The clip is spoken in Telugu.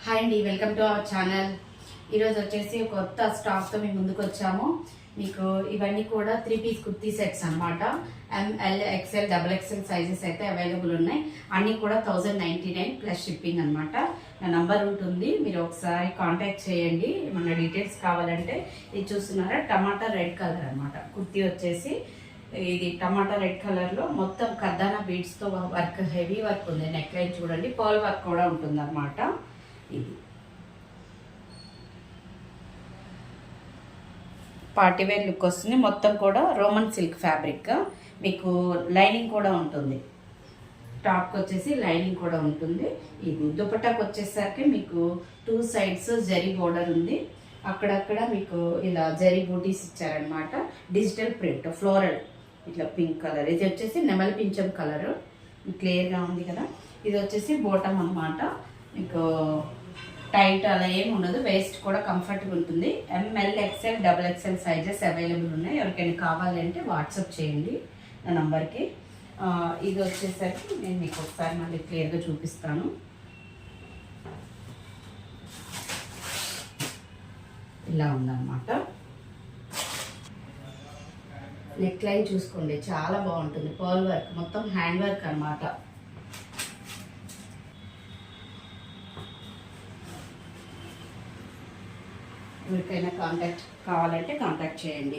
హాయ్ అండి, వెల్కమ్ టు అవర్ ఛానల్. ఈరోజు వచ్చేసి కొత్త స్టాక్తో మేము ముందుకు వచ్చాము. మీకు ఇవన్నీ కూడా 3 పీస్ కుర్తీ సెట్స్ అనమాట. ML XL XXL సైజెస్ అయితే అవైలబుల్ ఉన్నాయి. అన్నీ కూడా 1099 ప్లస్ షిప్పింగ్ అనమాట. నా నంబర్ ఉంటుంది, మీరు ఒకసారి కాంటాక్ట్ చేయండి. ఏమన్నా డీటెయిల్స్ కావాలంటే. ఇది చూస్తున్నారా, టమాటా రెడ్ కలర్ అనమాట. కుర్తీ వచ్చేసి ఇది టమాటా రెడ్ కలర్లో మొత్తం కర్దానా బీడ్స్తో వర్క్, హెవీ వర్క్ ఉంది. నెక్ లైన్ చూడండి, పర్ల్ వర్క్ కూడా ఉంటుంది అనమాట. ఇది పార్టీవేర్ లుక్ వస్తుంది. మొత్తం కూడా రోమన్ సిల్క్ ఫ్యాబ్రిక్. మీకు లైనింగ్ కూడా ఉంటుంది. టాప్కి వచ్చేసి లైనింగ్ కూడా ఉంటుంది. ఇది దుపట్టాకి వచ్చేసరికి మీకు 2 సైడ్స్ జరీ బోర్డర్ ఉంది. అక్కడక్కడ మీకు ఇలా జరీ బూటీస్ ఇచ్చారనమాట. డిజిటల్ ప్రింట్ ఫ్లోరల్ ఇట్లా పింక్ కలర్. ఇది వచ్చేసి నెమలి పింఛం కలర్, క్లియర్గా ఉంది కదా. ఇది వచ్చేసి బోటమ్ అనమాట. మీకు టైట్ అలా ఏమి ఉండదు. వేస్ట్ కూడా కంఫర్ట్గా ఉంటుంది. ML XL XXL sizes available ఉన్నాయి. ఎవరికైనా కావాలంటే వాట్సాప్ చేయండి నా నంబర్కి. ఇది వచ్చేసరికి నేను మీకు ఒకసారి మళ్ళీ క్లియర్గా చూపిస్తాను. ఇలా ఉందన్నమాట. నెక్ లైన్ చూసుకోండి, చాలా బాగుంటుంది. పర్ల్ వర్క్, మొత్తం హ్యాండ్ వర్క్ అనమాట. ఎవరికైనా కాంటాక్ట్ కావాలంటే కాంటాక్ట్ చేయండి.